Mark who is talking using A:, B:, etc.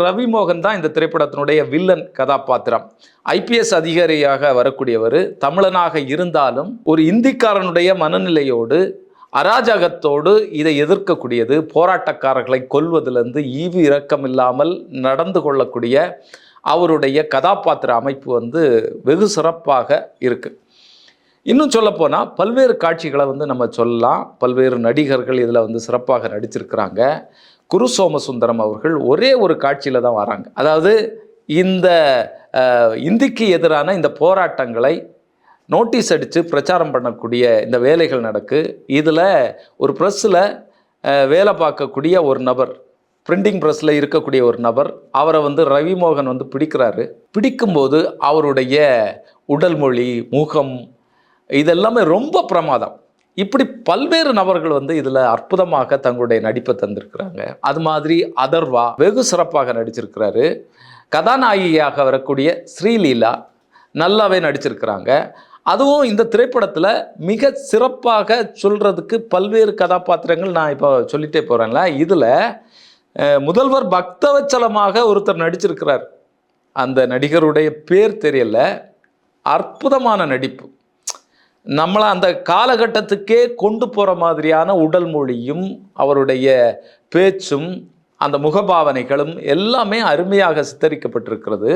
A: ரவி மோகன் தான் இந்த திரைப்படத்தினுடைய வில்லன் கதாபாத்திரம். ஐபிஎஸ் அதிகாரியாக வரக்கூடியவர் தமிழனாக இருந்தாலும் ஒரு இந்திக்காரனுடைய மனநிலையோடு அராஜகத்தோடு இதை எதிர்க்கக்கூடியது, போராட்டக்காரர்களை கொல்வதிலிருந்து ஈவு இரக்கம் இல்லாமல் நடந்து கொள்ளக்கூடிய அவருடைய கதாபாத்திர அமைப்பு வெகு சிறப்பாக இருக்குது. இன்னும் சொல்லப்போனால் பல்வேறு காட்சிகளை நம்ம சொல்லலாம். பல்வேறு நடிகர்கள் இதில் சிறப்பாக நடிச்சிருக்கிறாங்க. குரு சோமசுந்தரம் அவர்கள் ஒரே ஒரு காட்சியில் தான் வராங்க. அதாவது இந்த இந்திக்கு எதிரான இந்த போராட்டங்களை நோட்டீஸ் அடித்து பிரச்சாரம் பண்ணக்கூடிய இந்த வேலைகள் நடக்கு. இதில் ஒரு ப்ரெஸ்ஸில் வேலை பார்க்கக்கூடிய ஒரு நபர், பிரிண்டிங் ப்ரெஸ்ஸில் இருக்கக்கூடிய ஒரு நபர், அவரை ரவி மோகன் பிடிக்கிறாரு. பிடிக்கும்போது அவருடைய உடல் மொழி, முகம், இதெல்லாமே ரொம்ப பிரமாதம். இப்படி பல்வேறு நபர்கள் இதில் அற்புதமாக தங்களுடைய நடிப்பை தந்திருக்கிறாங்க. அது மாதிரி அதர்வா வெகு சிறப்பாக நடிச்சிருக்கிறாரு. கதாநாயகியாக வரக்கூடிய ஸ்ரீலீலா நல்லாவே நடிச்சிருக்கிறாங்க. அதுவும் இந்த திரைப்படத்தில் மிக சிறப்பாக சொல்கிறதுக்கு பல்வேறு கதாபாத்திரங்கள் நான் இப்போ சொல்லிட்டே போகிறேன்ல. இதில் முதல்வர் பக்தவச்சலமாக ஒருத்தர் நடிச்சிருக்கிறார். அந்த நடிகருடைய பேர் தெரியல. அற்புதமான நடிப்பு. நம்மளை அந்த காலகட்டத்துக்கே கொண்டு போகிற மாதிரியான உடல் மொழியும் அவருடைய பேச்சும் அந்த முகபாவனைகளும் எல்லாமே அருமையாக சித்தரிக்கப்பட்டிருக்கிறது.